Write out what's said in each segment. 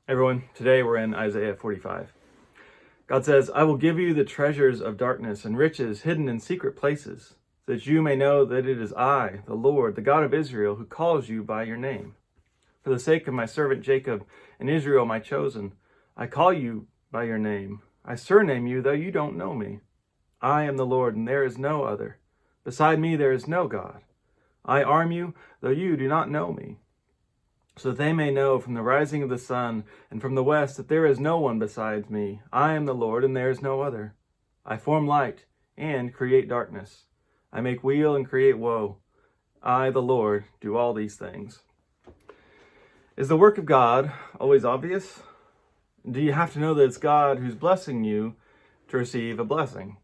Everyone, today we're in Isaiah 45. God says, I will give you the treasures of darkness and riches hidden in secret places, so that you may know that it is I, the Lord, the God of Israel, who calls you by your name. For the sake of my servant Jacob and Israel, my chosen, I call you by your name. I surname you, though you don't know me. I am the Lord, and there is no other. Beside me there is no God. I arm you, though you do not know me, so that they may know from the rising of the sun and from the west that there is no one besides me. I am the Lord, and there is no other. I form light and create darkness. I make weal and create woe. I, the Lord, do all these things. Is the work of God always obvious? Do you have to know that it's God who's blessing you to receive a blessing?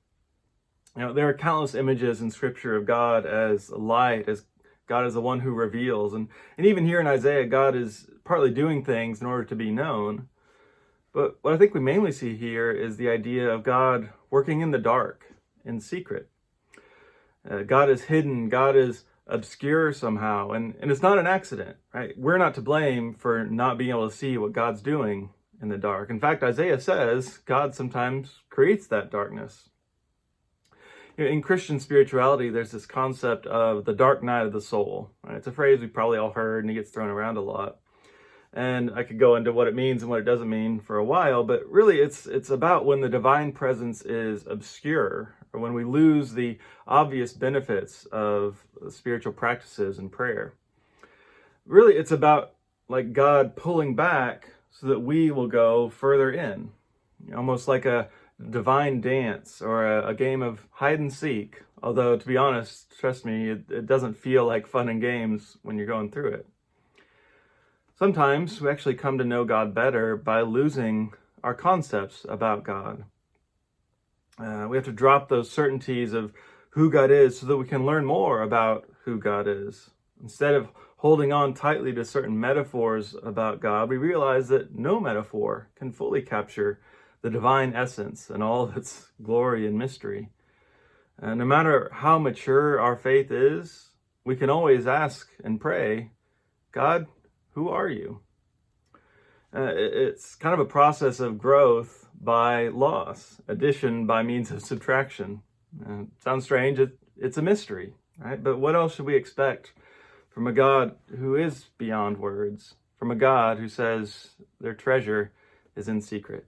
There are countless images in Scripture of God as light, as God is the one who reveals. And even here in Isaiah, God is partly doing things in order to be known. But what I think we mainly see here is the idea of God working in the dark, in secret. God is hidden, God is obscure somehow, and it's not an accident, right? We're not to blame for not being able to see what God's doing in the dark. In fact, Isaiah says God sometimes creates that darkness. In Christian spirituality, there's this concept of the dark night of the soul. Right? It's a phrase we've probably all heard, and it gets thrown around a lot. And I could go into what it means and what it doesn't mean for a while, but really it's about when the divine presence is obscure, or when we lose the obvious benefits of spiritual practices and prayer. Really, it's about like God pulling back so that we will go further in, almost like a divine dance or a game of hide and seek. Although, to be honest, trust me, it doesn't feel like fun and games when you're going through it. Sometimes we actually come to know God better by losing our concepts about God. We have to drop those certainties of who God is so that we can learn more about who God is. Instead of holding on tightly to certain metaphors about God, we realize that no metaphor can fully capture the divine essence and all of its glory and mystery. No matter how mature our faith is, we can always ask and pray, God, who are you? It's kind of a process of growth by loss, addition by means of subtraction. Sounds strange, it's a mystery, right? But what else should we expect from a God who is beyond words, from a God who says their treasure is in secret?